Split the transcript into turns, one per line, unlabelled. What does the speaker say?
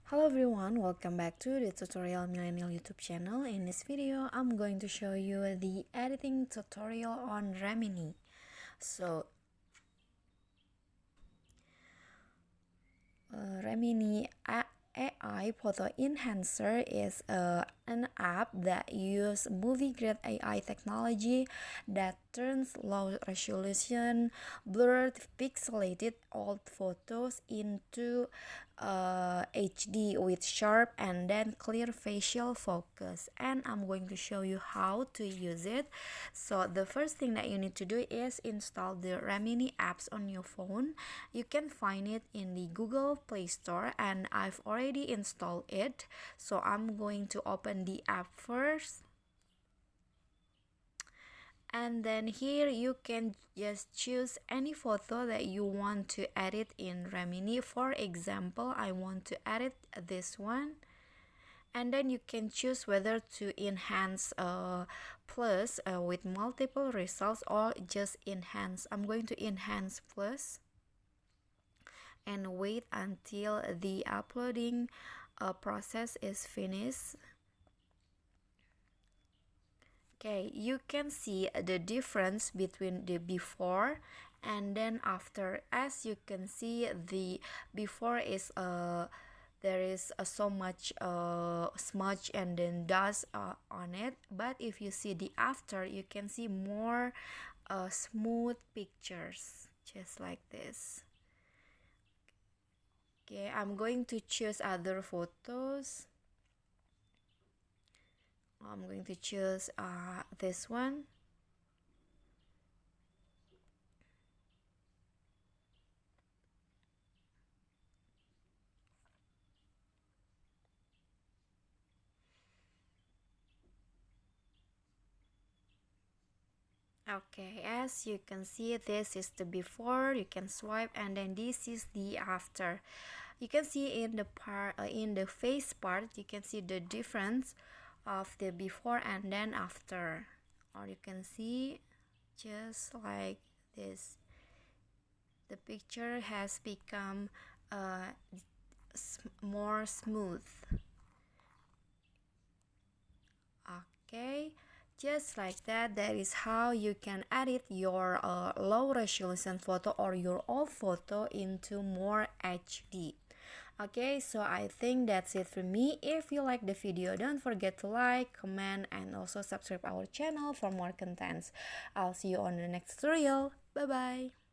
Hello everyone, welcome back to the Tutorial Millennial YouTube channel. In this video, I'm going to show you the editing tutorial on Remini. So, Remini AI Photo Enhancer is an app that uses movie-grade AI technology that turns low-resolution, blurred, pixelated old photos into HD with sharp and then clear facial focus. And I'm going to show you how to use it. So the first thing that you need to do is install the Remini apps on your phone. You can find it in the Google Play Store and I've already installed it. So I'm going to open the app first. And then here you can just choose any photo that you want to edit in Remini. For example, I want to edit this one, and then you can choose whether to enhance plus with multiple results or just enhance. I'm going to enhance plus and wait until the uploading process is finished. Okay, you can see the difference between the before and then after. As you can see, the before is there is so much smudge and then dust on it, but if you see the after, you can see more smooth pictures, just like this. Okay, I'm going to choose other photos. I'm going to choose this one. Okay, as you can see, this is the before. You can swipe, and then this is the after. You can see in the part in the face part, you can see the difference of the before and then after, or you can see just like this, the picture has become more smooth. Okay, just like that, that is how you can edit your low resolution photo or your old photo into more HD. Okay, so I think that's it for me. If you like the video, don't forget to like, comment, and also subscribe our channel for more contents. I'll see you on the next tutorial. Bye bye.